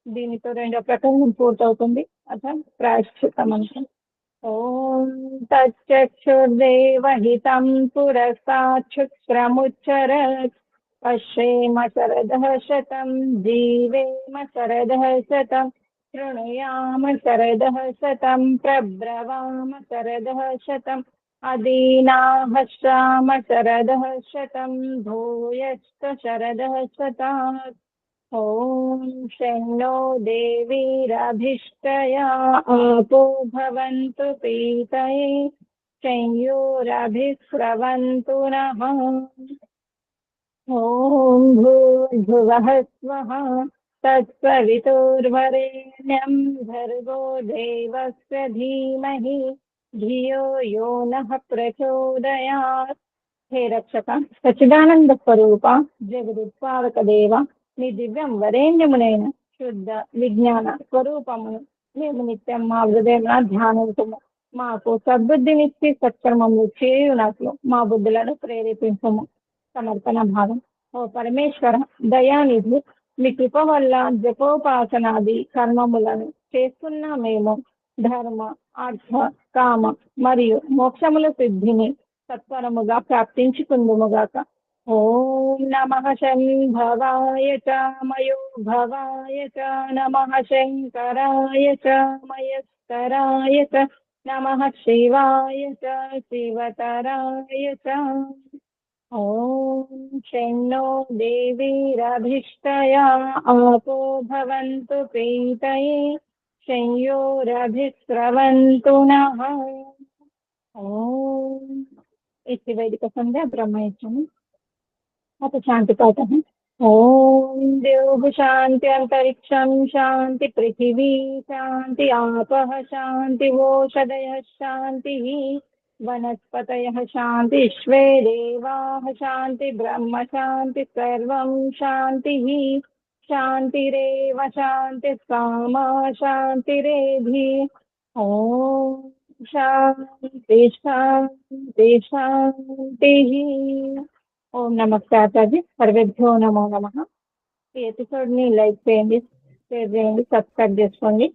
దీనితో రెండో ప్రకరణం పూర్తవుతుంది. అథ ప్రాయశ్చిత్త మంత్రం. ఓం తచ్చక్షుర్దేవహితం పురస్తాత్ శుక్రముచ్చరత్ పశ్యేమ శరదః శతం జీవేమ శరదః శతం शृणुयाम शरदः शतं प्रब्रवाम शरदः शतम् अदीनाः श्याम शरदः शतं भूयश्च शरदः शतात्. ॐ शन्नो देवीरभिष्टया आपो भवन्तु पीतये संयोरभिस्रवन्तु नः. ॐ भूर्भुवः स्वः तत्सवितुर्वरेण्यं भर्गो देवस्य धीमहि धियो यो नः प्रचोदयात्. हे रक्षक सच्चिदानंद स्वरूप जगदुत्पादक देव నీ దివ్యం వరేణ్యమునైన శుద్ధ విజ్ఞాన స్వరూపమును మేము నిత్యం మా హృదయమున ధ్యానించుము. మాకు సద్బుద్ధినిచ్చి సత్కర్మములు చేయునట్లు మా బుద్ధులను ప్రేరేపించుము. సమర్పణ భాగం. ఓ పరమేశ్వర దయానిధి, మీ కృప వల్ల జపోపాసనాది కర్మములను చేస్తున్న మేము ధర్మ అర్థ కామ మరియు మోక్షముల సిద్ధిని సత్వరముగా ప్రాప్తించుకుందుముగాక. ఓం నమః శంభవాయ చ మయో భవాయ చ నమః శంకరాయ చ మయస్కరాయ చ నమః శివాయ చ శివతరాయ చ. ఓం శన్నో దేవీరభిష్టయా ఆపో భవంతు ప్రీతయే సంయోరభిస్రవంతు నః. ఓం इति वैदिक संध्या ब्रह्मयज्ञम् अथ शांति पाठः. ओम देव शांति अंतरिक्षं शांति पृथिवी शांति आपः शांति ओषधयः शांतिः वनस्पतयः शांति विश्वे देवाः शांति ब्रह्म शांति सर्वं शांतिः शांतिरेव शांति सामा शांतिरेधि. ओम शांति शांति शांतिः. ఓం నమస్తే ఆచార్య. సర్వేభ్యో నమో నమః. ఈ ఎపిసోడ్ ని లైక్ చేయండి, షేర్ చేయండి, సబ్స్క్రైబ్ చేసుకోండి.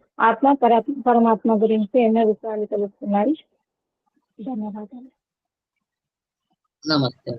పరమాత్మ గురించి ఎన్నో విషయాలు తెలుస్తున్నాయి. ధన్యవాదాలు. నమస్తే.